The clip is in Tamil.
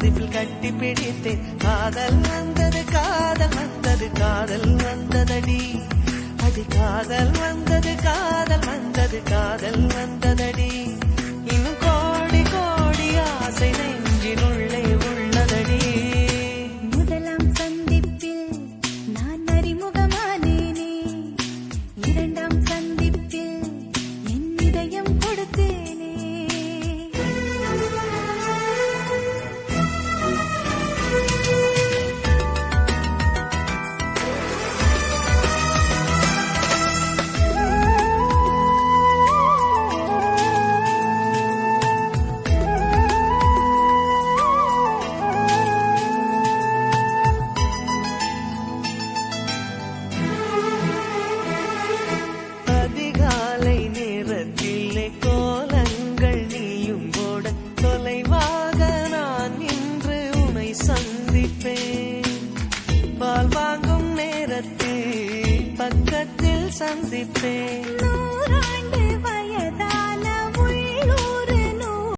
ரசிப்பில் கட்டி பிடித்தேன். காதல் வந்தது காதல் வந்தது காதல் வந்ததடி அடி காதல் வந்தது காதல் வந்தது காதல் வந்ததடி. இன்னும் கோடி கோடி ஆசை நெஞ்சினுள்ளே உள்ளதடி. முதலாம் சந்திப்பில் நான் அறிமுகமானேனே, இரண்டாம் சந்திப்பில் என் இதயம் கொடுத்தேனே. அதிகாலை நேரத்திலே கோலங்கள் நீயும் போட தொலைவாக நான் இன்று உனை சந்திப்பேன். பால் வாங்கும் நேரத்தில் பக்கத்தில் சந்திப்பேன்.